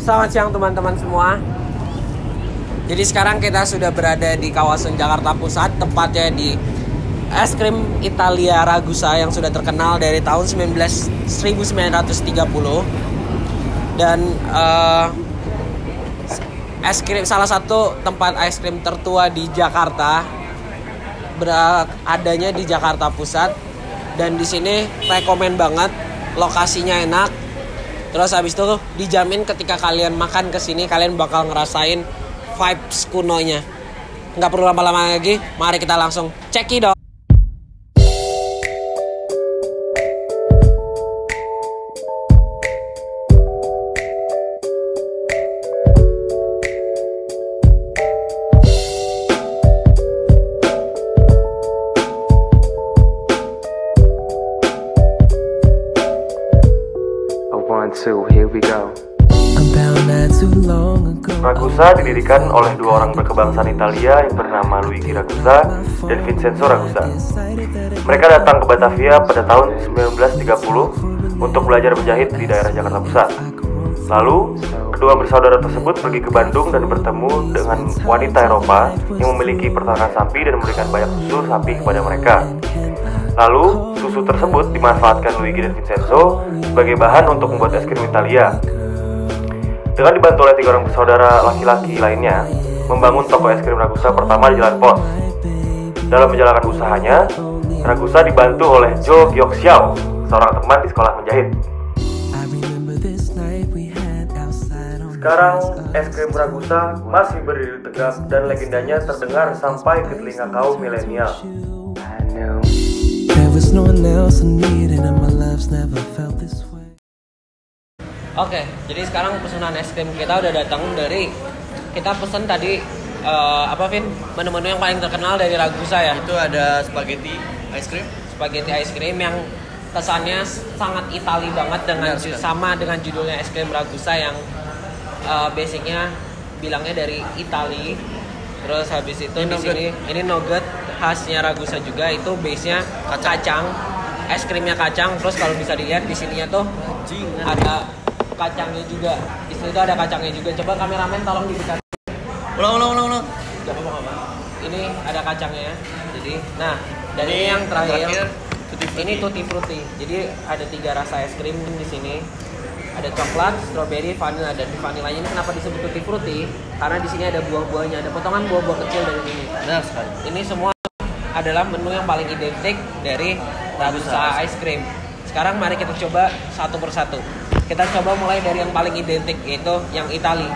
Selamat siang teman-teman semua. Jadi sekarang kita sudah berada di kawasan Jakarta Pusat, tepatnya di es krim Italia Ragusa yang sudah terkenal dari tahun 1930. Dan es krim, salah satu tempat es krim tertua di Jakarta, adanya di Jakarta Pusat. Dan di sini rekomen banget, lokasinya enak. Terus habis itu dijamin ketika kalian makan kesini kalian bakal ngerasain vibes kunonya. Nggak perlu lama-lama lagi, mari kita langsung cekidot. Ragusa didirikan oleh dua orang berkebangsaan Italia yang bernama Luigi Ragusa dan Vincenzo Ragusa. Mereka datang ke Batavia pada tahun 1930 untuk belajar menjahit di daerah Jakarta Pusat. Lalu, kedua bersaudara tersebut pergi ke Bandung dan bertemu dengan wanita Eropa yang memiliki peternakan sapi dan memberikan banyak susu sapi kepada mereka. Lalu, susu tersebut dimanfaatkan Luigi dan Vincenzo sebagai bahan untuk membuat es krim Italia. Dengan dibantu oleh tiga orang bersaudara laki-laki lainnya, membangun toko es krim Ragusa pertama di Jalan Pos. Dalam menjalankan usahanya, Ragusa dibantu oleh Jo Gyok Xiao, seorang teman di sekolah menjahit. Sekarang, es krim Ragusa masih berdiri tegak dan legendanya terdengar sampai ke telinga kaum milenial. Oke, jadi sekarang pesanan es krim kita udah datang dari, kita pesen tadi menu-menu yang paling terkenal dari Ragusa ya. Itu ada spaghetti ice cream. Spaghetti ice cream yang kesannya sangat Itali banget dengan sama dengan judulnya es krim Ragusa yang basicnya bilangnya dari Itali. Terus habis itu di sini ini nugget khasnya Ragusa juga, itu base-nya kacang. Es krimnya kacang, terus kalau bisa dilihat di sininya tuh ada kacangnya juga. Di sini tuh ada kacangnya juga. Coba kameramen tolong dibuka. Ulang. Ini ada kacangnya. Jadi, nah, dan ini yang terakhir ini tutti frutti. Jadi ada 3 rasa es krim di sini. Ada coklat, strawberry, vanilla. Dan di vanillanya ini kenapa disebut tutti frutti? Karena di sini ada buah-buahnya, ada potongan buah-buah kecil dari ini. Benar sekali. Ini semua adalah menu yang paling identik dari Ragusa ice cream. Sekarang mari kita coba satu persatu. Kita coba mulai dari yang paling identik, yaitu yang Itali,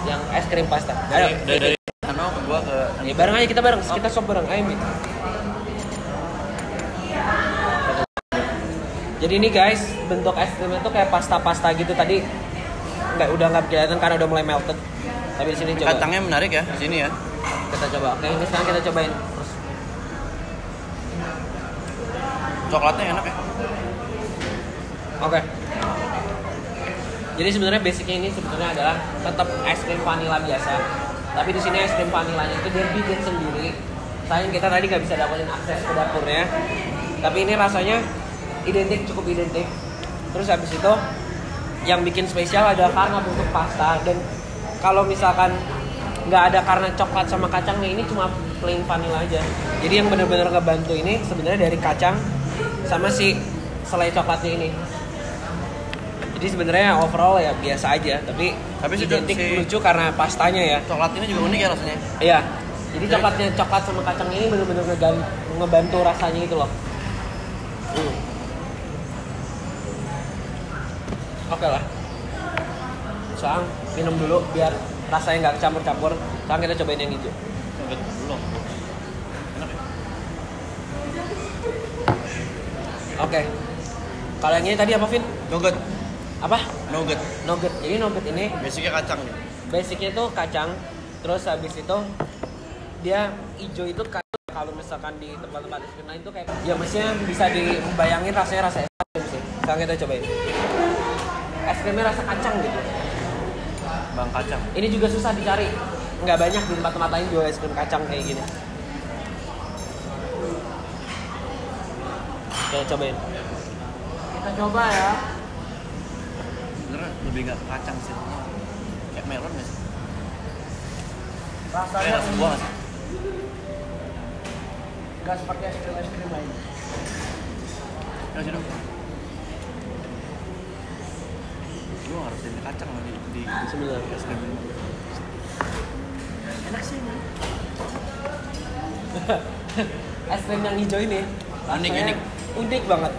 yang es krim pasta. Ayo. Dari Ano ke gua ke. Ya, bareng aja kita bareng. Kita shop bareng. Ayo, Mi. Jadi ini guys, bentuk es krimnya tuh kayak pasta-pasta gitu. Tadi udah nggak kelihatan karena udah mulai melted. Tapi di sini coba. Kacangnya menarik ya di sini ya. Kita coba. Oke, ini sekarang kita cobain. Terus. Coklatnya enak ya. Oke. Jadi sebenarnya basicnya ini sebetulnya adalah tetap es krim vanilla biasa. Tapi di sini es krim vanillanya itu dia bikin sendiri. Sayang kita tadi nggak bisa dapetin akses ke dapurnya. Tapi ini rasanya identik, cukup identik. Terus habis itu yang bikin spesial adalah karena bentuk pasta. Dan kalau misalkan nggak ada karena coklat sama kacangnya, ini cuma plain vanilla aja. Jadi yang benar-benar ngebantu ini sebenarnya dari kacang sama si selai coklatnya ini. Jadi sebenarnya overall ya biasa aja, tapi identik lucu karena pastanya ya. Coklat ini juga unik ya rasanya. Iya. Jadi coklat sama kacang ini benar-benar ngebantu rasanya itu loh. Oke lah. Sekarang minum dulu biar rasanya nggak campur-campur. Sekarang kita cobain yang hijau. Belum. Enak ya? Oke. Kalau yang ini tadi apa, Vin? Nugget. Apa? Nugget. Jadi nugget ini Basicnya kacang nih. basicnya tuh kacang. Terus habis itu dia hijau itu kalau misalkan di tempat-tempat es krim lain tuh kayak ya mestinya bisa dibayangin rasanya rasa es krim sih. Sekarang kita cobain. Es krimnya rasa kacang gitu. Bang kacang. Ini juga susah dicari. Nggak banyak di tempat-tempat lain jual es krim kacang kayak gini. Kita cobain. Kita coba ya. Bener lebih nggak kacang sih. kayak melon nggak sih? Rasanya Kayak rasa buah nggak sih? nggak seperti es krim lain. Nggak sih dong. Gue harus ini kacang lagi di Sebenarnya. es krim ini. Enak sih ini. Es krim yang hijau ini Unik, rasanya unik. unik banget.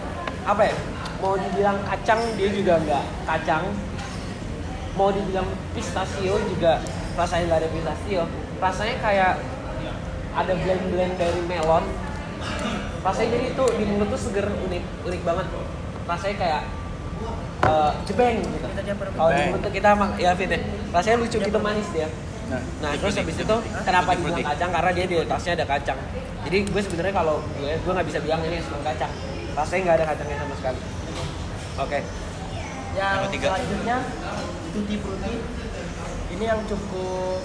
Apa ya? Mau dibilang kacang dia juga nggak kacang. Mau dibilang pistachio juga rasanya nggak ada pistachio. Rasanya kayak ada blend-blend dari melon. Rasanya jadi itu di mulut tuh seger, unik banget. Rasanya kayak jebeng gitu. Kita campur Kalau di Jebeng. mulut tuh kita emang ya fit ya. Rasanya lucu gitu, manis dia. Nah terus habis itu kenapa Tutti dibilang frutti. kacang? Karena dia di atasnya ada kacang. Jadi gue sebenarnya kalau gue nggak bisa bilang ini es krim kacang. Rasanya nggak ada kacangnya sama sekali. Oke. Yang Yang ketiga. selanjutnya tutti frutti. Ini yang cukup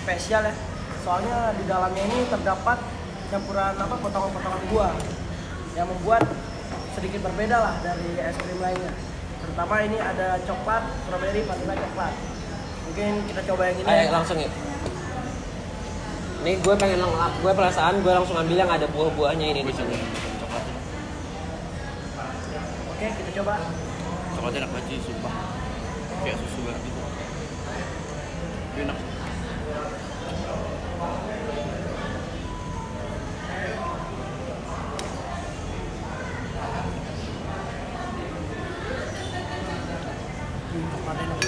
spesial ya. Soalnya di dalamnya ini terdapat campuran potongan-potongan buah yang membuat sedikit berbeda lah dari es krim lainnya. Terutama ini ada coklat, strawberry, vanilla coklat. Mungkin kita coba yang ini. Ayo langsung ya. Ini gue perasaan gue langsung ambil yang ada buah-buahnya ini di sini. Coklatnya. Oke, kita coba. Coklatnya enak banget sih, sumpah. Kayak susu banget gitu. Ini enak. Coklatnya enak.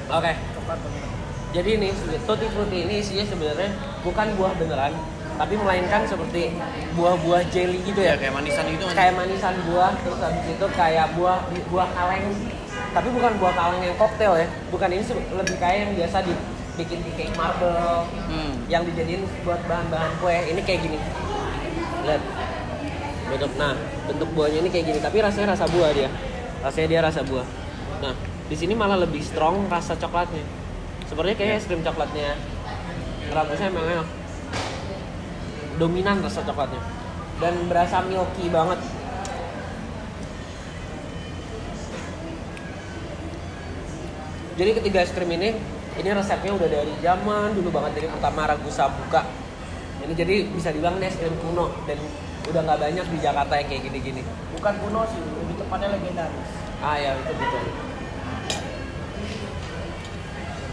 Oke. Coklat banget. Jadi ini tutti frutti ini isinya sebenarnya bukan buah beneran, tapi melainkan seperti buah-buah jelly gitu Ya ya. kayak manisan gitu kan. Kayak manisan buah, terus habis itu kayak buah kaleng. Tapi bukan buah kaleng yang koktail ya. Bukan, ini lebih kayak yang biasa dibikin di cake marble, yang dijadiin buat bahan-bahan kue. Ini kayak gini. Lihat. Bentuk buahnya ini kayak gini, tapi rasanya rasa buah dia. Rasanya dia rasa buah. Nah, di sini malah lebih strong rasa coklatnya. Sepertinya kayak es krim coklatnya Ragusa emang enak. Dominan rasa coklatnya. Dan berasa milky banget. Jadi ketiga es krim ini resepnya udah dari zaman dulu banget, dari pertama Ragusa buka. Ini jadi bisa dibilang ini es krim kuno dan udah nggak banyak di Jakarta yang kayak gini-gini. Bukan kuno sih, lebih tepatnya legendaris. Ah ya, itu betul.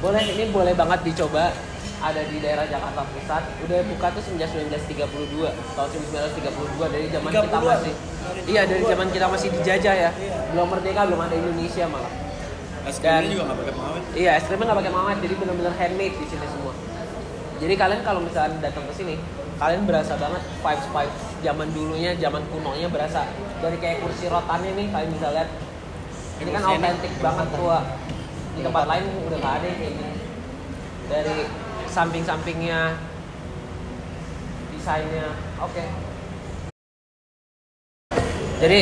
Ini boleh banget dicoba. Ada di daerah Jakarta Pusat. Udah buka tuh sejak 1932, tahun 1932, dari zaman kita 30-an. masih. Iya, dari zaman kita masih dijajah ya. Belum merdeka, belum ada Indonesia malah. Es krimnya juga nggak pakai pengawet. Iya, es krimnya nggak pakai pengawet, jadi benar-benar handmade di sini semua. Jadi kalian kalau misalnya datang ke sini, kalian berasa banget vibes zaman dulunya, zaman kunonya berasa. Dari kayak kursi rotannya nih, kalian bisa lihat. Ini kan Kursinya autentik banget tua. Di tempat lain udah nggak ada yang kayak gini. Dari samping-sampingnya, desainnya, oke. Jadi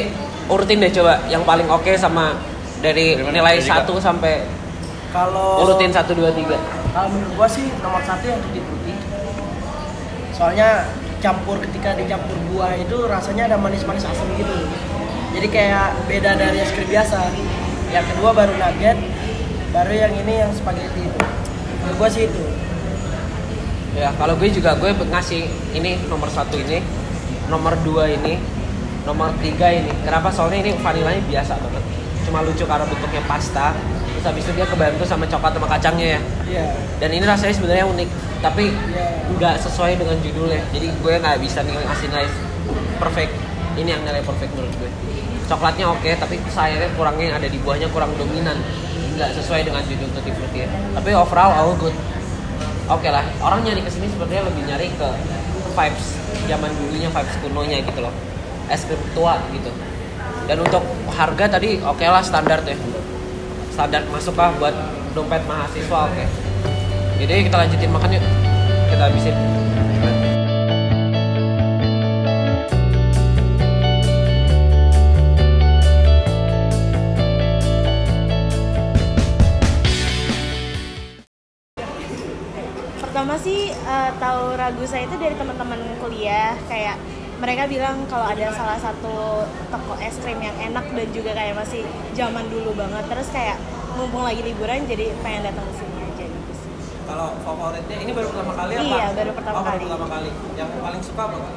urutin deh coba yang paling oke sama dari Dari mana? nilai Dari 1 sampai Kalau urutin 1, 2, 3. Kalau menurut gua sih nomor 1 yang tutti frutti. Soalnya ketika dicampur buah itu rasanya ada manis-manis asam gitu. Jadi kayak beda dari es krim biasa. Yang kedua baru nugget, baru yang ini yang spaghetti itu. Menurut gua sih itu. Ya, kalau gue ngasih ini nomor 1 ini, nomor 2 ini, nomor 3 ini. Kenapa? Soalnya ini vanilanya biasa banget. Cuma lucu karena bentuknya pasta. Terus habis itu dia kebantu sama coklat sama kacangnya ya. Iya. Dan ini rasanya sebenarnya unik, tapi Iya. nggak sesuai dengan judulnya. Jadi gue nggak bisa ngasih nilai perfect. Ini yang nilai perfect menurut gue. Coklatnya oke, tapi sayangnya kurangnya yang ada di buahnya kurang dominan. Nggak sesuai dengan judul Tutti Frutti ya. Tapi overall all good. Oke lah, orang nyari kesini sepertinya lebih nyari ke vibes zaman dulunya, vibes kunonya gitu loh. Es krim tua gitu. Dan untuk harga tadi oke lah, standar ya. Standar masuk lah buat dompet mahasiswa, oke. Jadi kita lanjutin makan yuk. Kita habisin. Pertama sih tahu Ragusa itu dari teman-teman kuliah, kayak mereka bilang kalau ada salah satu toko es krim yang enak dan juga kayak masih zaman dulu banget. Terus kayak mumpung lagi liburan jadi pengen datang ke sini aja gitu sih. Kalau favoritnya ini baru pertama kali apa? Iya, baru pertama kali. Baru pertama kali. Yang paling suka apa, Kak?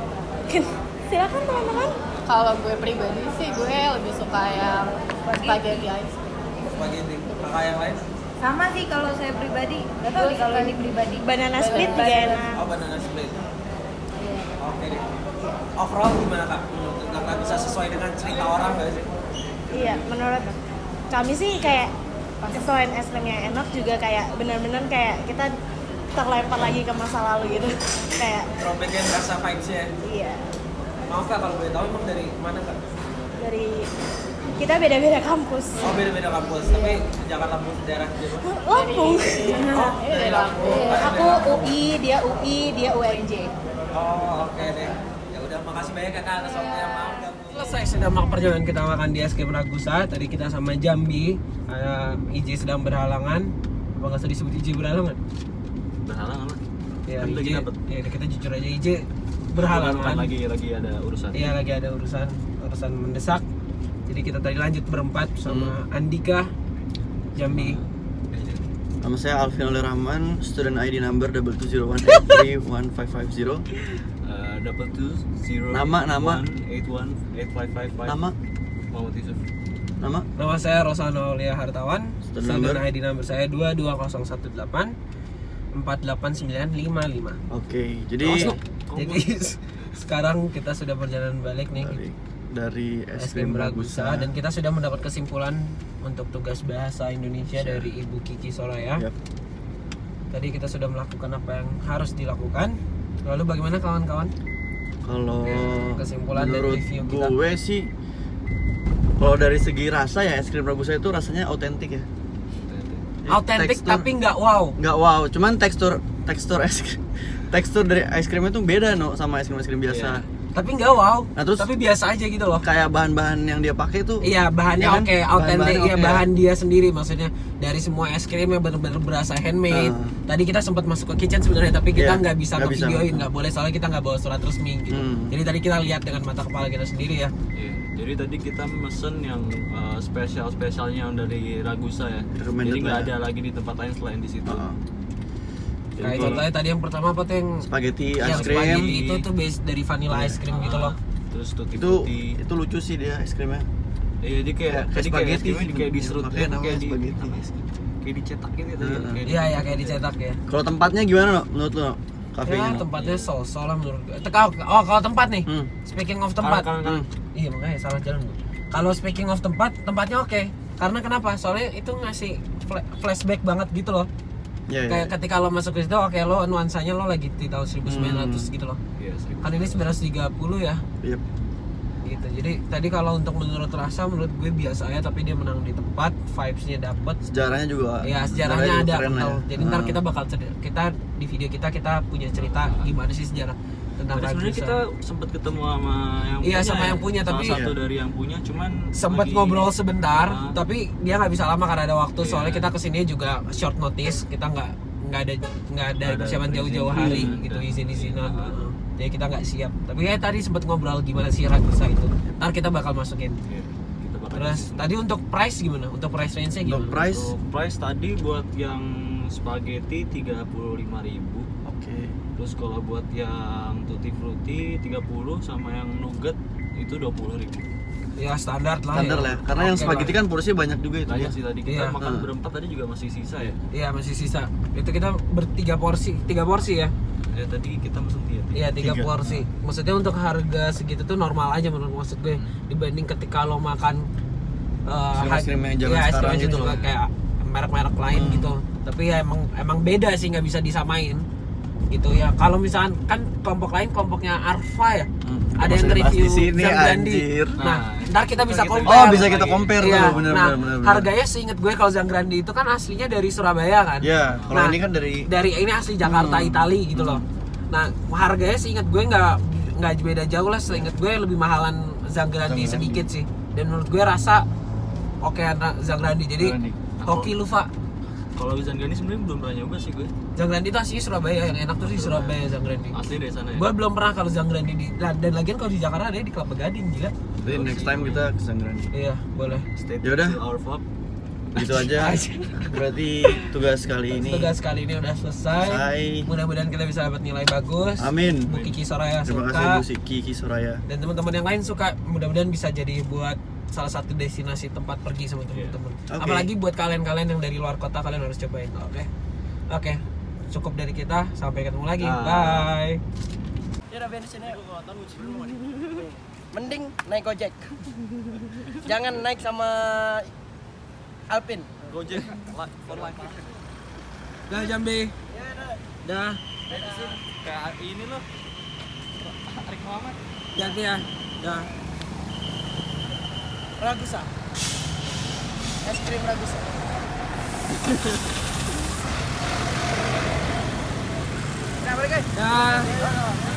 Silakan teman-teman. Kalau gue pribadi sih gue lebih suka yang spaghetti ice cream. Spaghetti. Kakak yang lain? Sama sih kalau saya pribadi. Gak tau nih kalau ini pribadi. Banana split juga enak. Oh, banana split. Oke deh. Overall gimana, Kak? Nggak bisa sesuai dengan cerita orang nggak sih? Iya, menurut kami sih kayak selain es krim yang enak juga kayak benar-benar kayak kita terlempar lagi ke masa lalu gitu. Kayak Throwback-nya rasa vibes-nya. iya. Maaf, Kak, kalau boleh tahu emang dari mana, Kak? Dari kita beda-beda kampus. Oh, beda-beda kampus. Tapi Jakarta Pusat daerah Jawa. Lampung. Oh, dari Lampung. Aku UI, dia UNJ. Oh, oke deh. Ya udah, makasih banyak Kakak atas waktunya. Maaf ganggu. Selesai sudah perjalanan kita makan di Es Krim Ragusa. Tadi kita sama Jambi. IJ sedang berhalangan. Apa nggak usah disebut IJ berhalangan? Berhalangan lah. Ya, Kan lagi IJ. dapet. Ya, kita jujur aja IJ berhalangan. Lagi ada urusan. Iya, lagi ada urusan mendesak. Jadi kita tadi lanjut berempat sama Andika, Jambi. Nama saya Alvin Oleh Rahman, student ID number 2201831550. Double 20 Nama. 818555. Nama, Muhammad Yusuf. nama, Nama saya Rosano Aulia Hartawan. Student number? ID number saya 22018 48955. oke. Jadi Jadi sekarang kita sudah perjalanan balik nih dari Es Krim Ragusa dan kita sudah mendapat kesimpulan untuk tugas bahasa Indonesia dari Ibu Kiki Soraya. Yap. Tadi kita sudah melakukan apa yang harus dilakukan. Lalu bagaimana kawan-kawan? Kalau Kesimpulan dan menurut review kita. gue sih, kalau dari segi rasa ya es krim Ragusa itu rasanya autentik ya. Autentik Tekstur- tapi nggak wow. nggak wow, cuman tekstur es krim, tekstur dari es krimnya tuh beda sama es krim biasa. Tapi nggak wow. Nah, terus tapi biasa aja gitu loh. Kayak bahan-bahan yang dia pakai tuh Iya, bahannya ya kan? oke, autentik. Bahan-bahan Iya, oke. bahan dia sendiri maksudnya. Dari semua es krim yang benar-benar berasa handmade. Tadi kita sempat masuk ke kitchen sebenarnya, tapi kita Iya, nggak bisa nggak bisa. ngevideoin, nggak boleh soalnya kita nggak bawa surat resmi gitu. Jadi tadi kita lihat dengan mata kepala kita sendiri ya. Iya. Jadi tadi kita mesen yang spesialnya yang dari Ragusa ya. Recommended Jadi nggak lah ya. ada lagi di tempat lain selain di situ. Kayak contohnya tadi yang pertama apa tuh yang spaghetti yang ice cream spaghetti itu tuh base dari vanilla ice cream gitu loh. Terus tutti itu frutti. lucu sih dia es krimnya. Iya, jadi kayak tadi kayak es krimnya kayak diserut makanya namanya kayak di spaghetti. kayak dicetak gitu ya tadi. Kayak Iya ya kayak dicetak ya. Kalau tempatnya gimana no? Menurut lo? Kafenya? Ya tempatnya so-so lah menurut gue. Oh kalau tempat nih. Speaking of tempat. Kanan. Iya makanya salah jalan gue. Kalau speaking of tempatnya oke. Karena kenapa? Soalnya itu ngasih flashback banget gitu loh. Iya, Kayak ketika lo masuk ke situ, oke lo nuansanya lo lagi di tahun 1900 gitu loh. Iya, Kan ini 1930 ya. Yep. Gitu. Jadi tadi kalau untuk menurut rasa menurut gue biasa aja, tapi dia menang di tempat, vibes-nya dapet. Sejarahnya juga. Ya sejarahnya ada keren lah kental. ya. Jadi ntar kita bakal kita di video kita punya cerita gimana sih sejarah tentang Tadi sebenarnya Ragusa. kita sempat ketemu sama yang Iya, punya sama ya. yang punya, Salah tapi- satu dari yang punya cuman Sempat lagi- ngobrol sebentar, Ah. tapi dia nggak bisa lama karena ada waktu. Iya. Soalnya kita kesini juga short notice, kita nggak ada persiapan izin. jauh-jauh hari gitu, izin-izinan. Jadi kita nggak siap. Tapi ya tadi sempat ngobrol gimana sih Ragusa itu. Ntar kita bakal masukin. Iya, kita bakal Terus masukin. tadi untuk price gimana? Untuk price range-nya gimana? Untuk price, Untuk price tadi buat yang spaghetti 35.000. oke. Terus kalau buat yang tutti frutti 30 sama yang nugget itu 20.000. Ya standar lah. Standar lah ya. Karena yang Oke spaghetti lah. kan porsinya banyak juga itu Banyak ya. sih tadi kita Iya. makan berempat tadi juga masih sisa ya. Iya masih sisa. Itu kita tiga porsi ya. Ya tadi kita mesen tiga. Iya 3 Tiga. porsi. Maksudnya untuk harga segitu tuh normal aja menurut maksud gue dibanding ketika lo makan Es-krim yang zaman es sekarang krim gitu juga loh. kayak merek-merek lain gitu. Tapi ya emang beda sih, nggak bisa disamain gitu ya. Kalau misalkan kan kelompok lain kelompoknya Arfa ya. Ada yang Masa dibahas review di sini, Zangrandi. anjir. Nah, ntar kita bisa compare. Oh, bisa kita compare Iya. tuh, bener, Nah, bener. harganya seinget gue kalau Zangrandi itu kan aslinya dari Surabaya kan. Ya, kalau Nah, ini kan dari ini asli Jakarta Itali gitu loh. Nah harganya seinget gue nggak beda jauh lah. Seinget gue lebih mahalan Zangrandi sedikit sih. Dan menurut gue rasa oke Zangrandi. Jadi Zangrandi. hoki lupa. Kalau Zangrandi sebenarnya belum pernah nyoba sih gue. Zangrandi itu asli Surabaya, yang enak tuh sih Surabaya Zangrandi. Asli dari sana ya. Gue belum pernah kalau Zangrandi dan lagian kalau di Jakarta ada di Kelapa Gading gila. Jadi next time kita ke Zangrandi. Iya boleh. Stay Yaudah. tuned to our vlog. Gitu aja. Berarti tugas kali ini udah selesai. Mudah-mudahan kita bisa dapat nilai bagus. Amin. Bu Kiki Soraya Terima suka. kasih Bu Kiki Soraya. Dan teman-teman yang lain suka, mudah-mudahan bisa jadi buat salah satu destinasi tempat pergi sama teman-teman. Oke. Apalagi buat kalian-kalian yang dari luar kota, kalian harus cobain. Oke. Cukup dari kita, sampai ketemu lagi. Bye. Ya udah bensinnya. Mending naik Gojek. Jangan naik sama Alpin. Gojek for life. Dah Jambi. Dah. Kayak ini loh. Tarik Muhammad. Hati ya. Dah. Ragusa. Es krim Ragusa. Nah, balik guys. Dah.